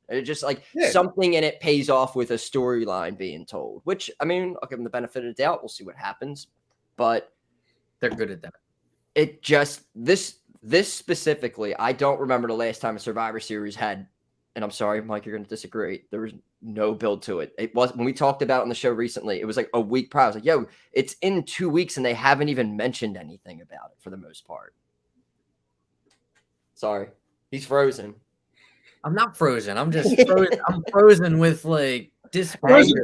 It's just like something in it pays off with a storyline being told, which, I mean, I'll give them the benefit of the doubt. We'll see what happens. But they're good at that. It just, this specifically, I don't remember the last time a Survivor Series had, and I'm sorry, Mike, you're going to disagree. There was no build to it. It was, when we talked about it on the show recently, it was like a week prior. I was like, yo, it's in 2 weeks and they haven't even mentioned anything about it for the most part. Sorry. He's frozen. I'm not frozen. I'm just frozen. I'm frozen with like displeasure,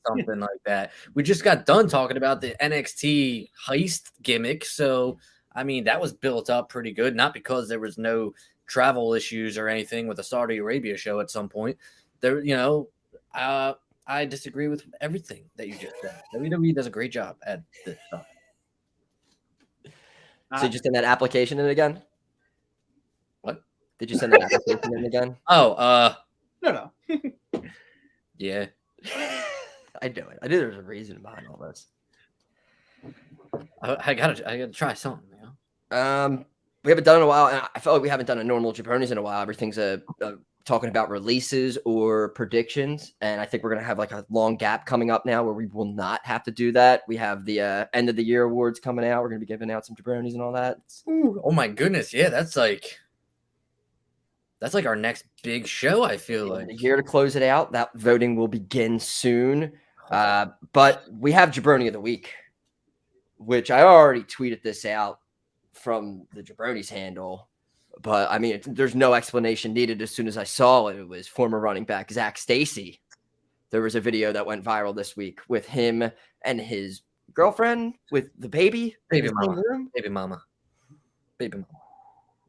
something like that. We just got done talking about the NXT heist gimmick, so I mean that was built up pretty good. Not because there was no travel issues or anything with the Saudi Arabia show at some point. There, you know, I disagree with everything that you just said. WWE does a great job at this stuff. So you just send that application in again? What? Did you send that application in again? Oh, no. Yeah. I knew it. I knew there was a reason behind all this. I gotta try something, you know? We haven't done it in a while, and I feel like we haven't done a normal jaBROnis in a while. Everything's talking about releases or predictions, and I think we're gonna have like a long gap coming up now where we will not have to do that. We have the end of the year awards coming out. We're gonna be giving out some jaBROnis and all that. Ooh, oh my goodness, yeah, that's like our next big show. I feel like a year to close it out. That voting will begin soon. But we have jaBROni of the week, which I already tweeted this out from the jaBROnis handle. But I mean, there's no explanation needed. As soon as I saw it, it was former running back Zach Stacy. There was a video that went viral this week with him and his girlfriend with the baby mama.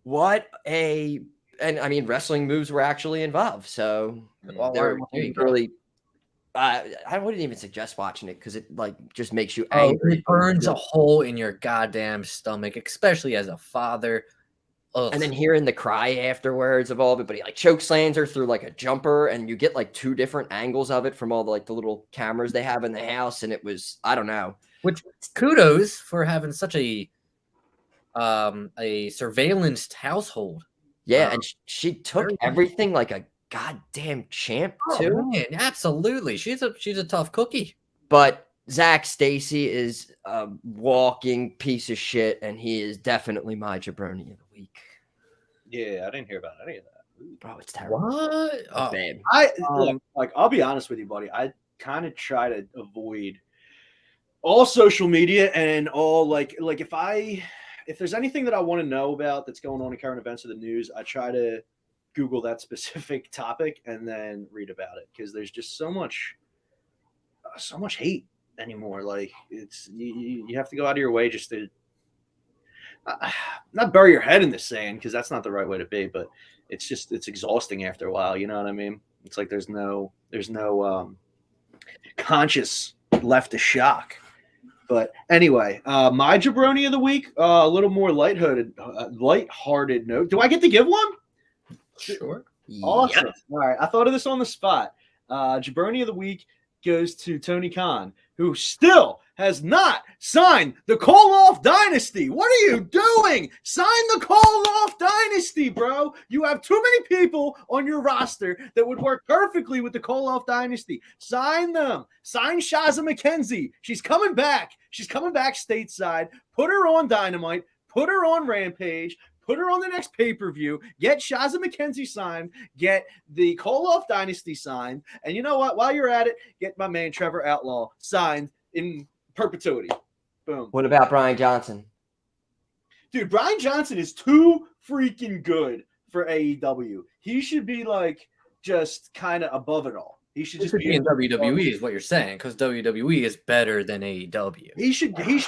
What a, and I mean, wrestling moves were actually involved. So they're really, I wouldn't even suggest watching it because it like just makes you angry. It burns a hole in your goddamn stomach, especially as a father. Ugh. And then hearing the cry afterwards of all of it, but he like choke slams her through like a jumper, and you get like 2 different angles of it from all the like the little cameras they have in the house, and it was, I don't know. Which kudos for having such a surveillanced household. Yeah, and she took everything like a goddamn champ too. Oh, man, absolutely, she's a tough cookie. But Zach Stacy is a walking piece of shit, and he is definitely my jaBROni of the week. Yeah, I didn't hear about any of that. Bro, it's terrible. What? Oh, babe. Look, I'll be honest with you, buddy. I kind of try to avoid all social media and all like if there's anything that I want to know about that's going on in current events or the news, I try to Google that specific topic and then read about it because there's just so much hate anymore. Like it's you have to go out of your way just to not bury your head in the sand because that's not the right way to be, but it's exhausting after a while. You know what I mean? It's like there's no conscious left to shock. But anyway, my jaBROni of the week, a little more lighthearted note. Do I get to give one? Sure. Awesome. Yep. All right. I thought of this on the spot. jaBROni of the week goes to Tony Khan, who still has not signed the Koloff Dynasty. What are you doing? Sign the Koloff Dynasty, bro. You have too many people on your roster that would work perfectly with the Koloff Dynasty. Sign them. Sign Shazza McKenzie. She's coming back. She's coming back stateside. Put her on Dynamite. Put her on Rampage. Put her on the next pay-per-view. Get Shazza McKenzie signed. Get the Koloff Dynasty signed. And you know what? While you're at it, get my man Trevor Outlaw signed in perpetuity. Boom. What about Brian Johnson? Dude, Brian Johnson is too freaking good for AEW. He should be like just kind of above it all. He should just be in WWE is what you're saying, because WWE is better than AEW. He should be.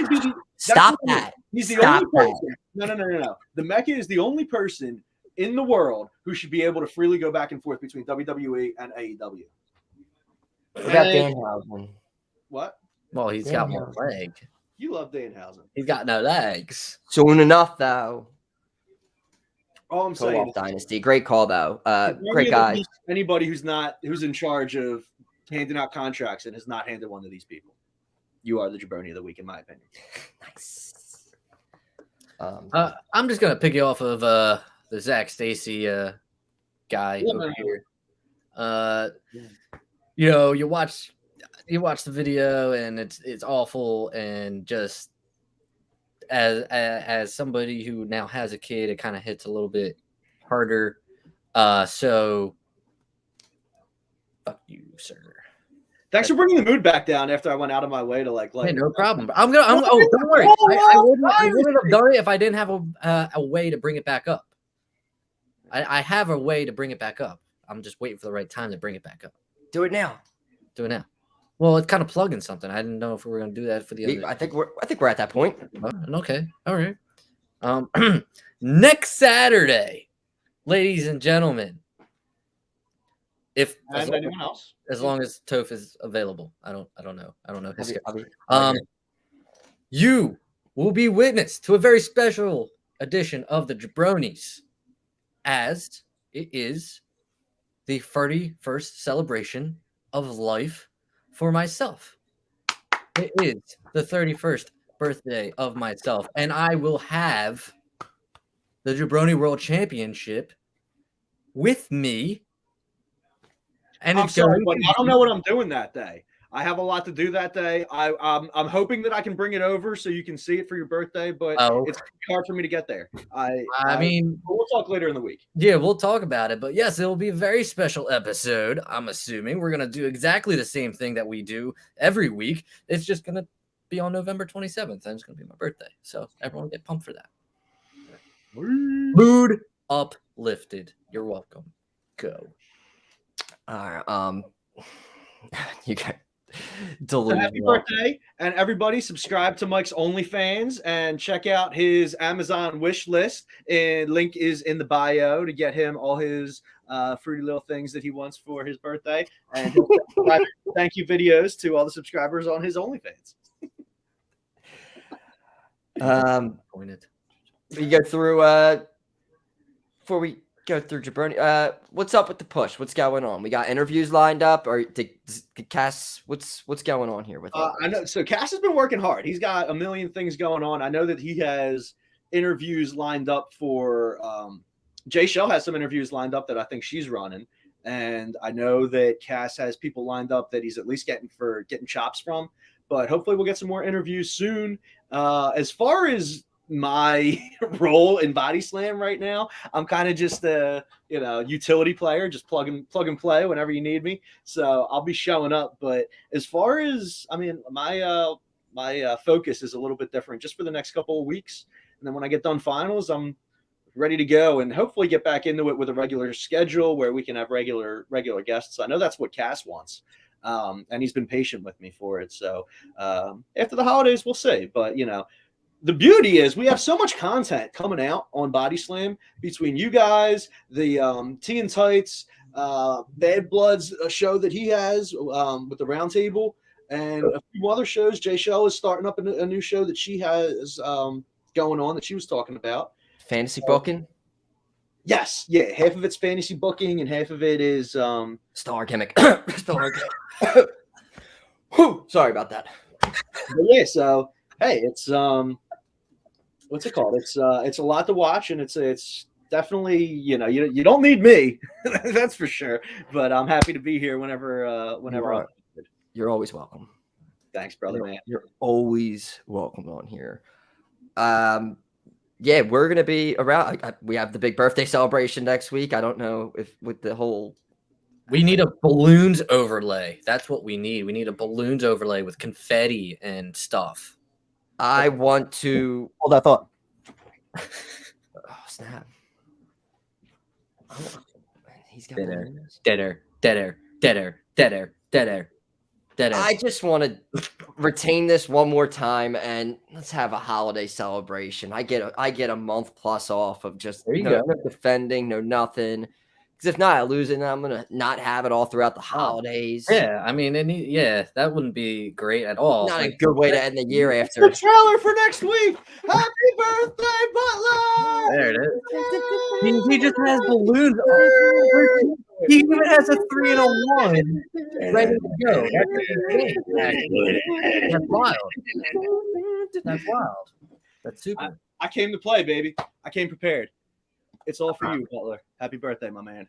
Stop that. He's the only person. No. The Mecca is the only person in the world who should be able to freely go back and forth between WWE and AEW. What about Danhausen? What? Well, he's got one leg. You love Danhausen. He's got no legs. Soon enough, though. All I'm saying. Dynasty, great call though. Great guy. Anybody who's in charge of handing out contracts and has not handed one to these people. You are the jabroni of the week, in my opinion. Nice. I'm just gonna pick you off of the Zach Stacy guy over here. You watch the video and it's awful, and just as somebody who now has a kid, it kind of hits a little bit harder. So fuck you, sir. Thanks for bringing the mood back down after I went out of my way to like. Hey, no problem. Don't worry. I wouldn't have done it if I didn't have a way to bring it back up. I have a way to bring it back up. I'm just waiting for the right time to bring it back up. Do it now. Do it now. Well, it's kind of plugging something. I didn't know if we were going to do that for the other. I think we're at that point. Okay. All right. Next Saturday, ladies and gentlemen. Anyone else? As long as Toph is available. I don't know. I don't know his schedule. Okay. You will be witness to a very special edition of the Jabronis, as it is the 31st celebration of life for myself. It is the 31st birthday of myself, and I will have the JaBROni World Championship with me. And I'm sorry, but I don't know what I'm doing that day. I have a lot to do that day. I'm hoping that I can bring it over so you can see it for your birthday, but it's hard for me to get there. I mean, we'll talk later in the week. Yeah, we'll talk about it. But yes, it will be a very special episode. I'm assuming we're going to do exactly the same thing that we do every week. It's just going to be on November 27th, and it's going to be my birthday. So everyone get pumped for that. Mood uplifted. You're welcome. Go. All right. You got So happy birthday, and everybody subscribe to Mike's OnlyFans and check out his Amazon wish list. And link is in the bio to get him all his fruity little things that he wants for his birthday. And thank you videos to all the subscribers on his OnlyFans. We go through before we go through JaBROni. What's up with the push? What's going on? We got interviews lined up, or Cass? What's going on here with? I know. So Cass has been working hard. He's got a million things going on. I know that he has interviews lined up for. Jay Shell has some interviews lined up that I think she's running, and I know that Cass has people lined up that he's at least getting chops from. But hopefully, we'll get some more interviews soon. As far as my role in Body Slam right now, I'm kind of just a utility player, just plug and play whenever you need me. So I'll be showing up. But as far as my focus is a little bit different just for the next couple of weeks, and then when I get done finals, I'm ready to go and hopefully get back into it with a regular schedule where we can have regular guests. I know that's what Cass wants. And he's been patient with me for it. So after the holidays, we'll see. But the beauty is we have so much content coming out on Body Slam between you guys, the Tea and Tights, Bad Bloods, a show that he has with the Roundtable, and a few other shows. Jay Shell is starting up a new show that she has going on that she was talking about. Fantasy booking? Yes. Yeah. Half of it's fantasy booking and half of it is star gimmick. Sorry about that. But yeah, so hey, it's what's it called? It's a lot to watch, and it's definitely you don't need me, that's for sure. But I'm happy to be here whenever. You're always welcome. Thanks, brother, man. You're always welcome on here. Yeah, we're gonna be around. We have the big birthday celebration next week. I don't know if with the whole. We need a balloons overlay. That's what we need. We need a balloons overlay with confetti and stuff. I want to hold that thought. Oh snap! He's got dead air. I just want to retain this one more time, and let's have a holiday celebration. I get a month plus off of just no defending, no nothing. Because if not, I lose it, and I'm gonna not have it all throughout the holidays. Yeah, I mean, that wouldn't be great at all. Not Like, a good way to end the year The after. trailer for next week. Happy birthday, Butler! There it is. He just has balloons. He even has a 3 and a 1 ready to go. That's wild. That's wild. That's super. I came to play, baby. I came prepared. It's all for you, Butler. Happy birthday, my man.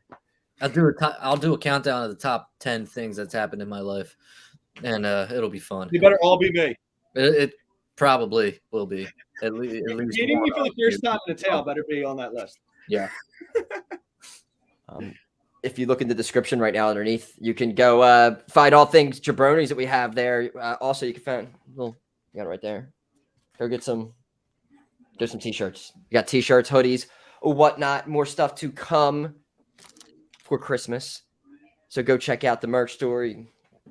I'll do a countdown of the top 10 things that's happened in my life, and it'll be fun. You better all be me. It probably will be. At least Meeting me for the first time in the tail better be on that list. Yeah. If you look in the description right now underneath, you can go find all things jaBROnis that we have there. Also, you can find you got it right there. Go get some t-shirts. You got t-shirts, hoodies, whatnot, more stuff to come for Christmas. So go check out the merch store.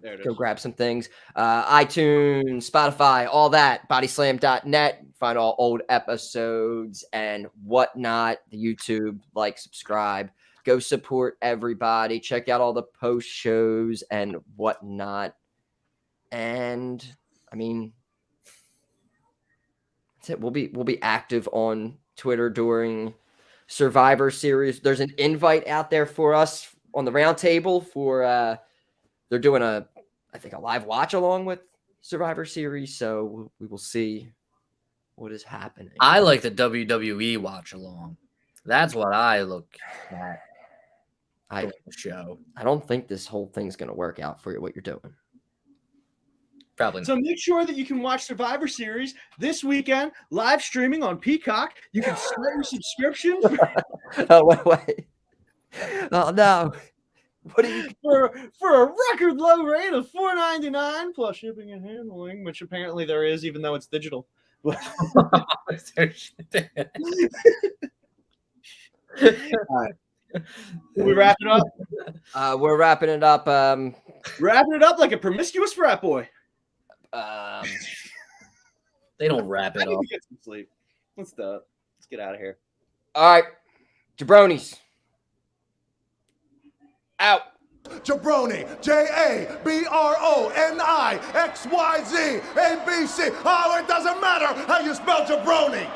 There it is. Go grab some things. iTunes, Spotify, all that. Bodyslam.net. Find all old episodes and whatnot. The YouTube, like, subscribe. Go support everybody. Check out all the post shows and whatnot. And I mean, that's it. We'll be active on Twitter during Survivor Series. There's an invite out there for us on the round table for they're doing I think a live watch along with Survivor Series. So we will see what is happening. I like the WWE watch along. That's what I look at. The show. I don't think this whole thing's going to work out for you, what you're doing. Probably not. So make sure that you can watch Survivor Series this weekend, live streaming on Peacock. You can start your subscription Oh, wait. Oh, no. What are you for a record low rate of $4.99 plus shipping and handling, which apparently there is, even though it's digital. All right. We wrap it up. We're wrapping it up. Wrapping it up like a promiscuous frat boy. They don't wrap I it need up. to get some sleep. Let's get out of here. All right. jaBROnis. Out. jaBROni, jaBRONI, XYZ, ABC. Oh, it doesn't matter how you spell jaBROni.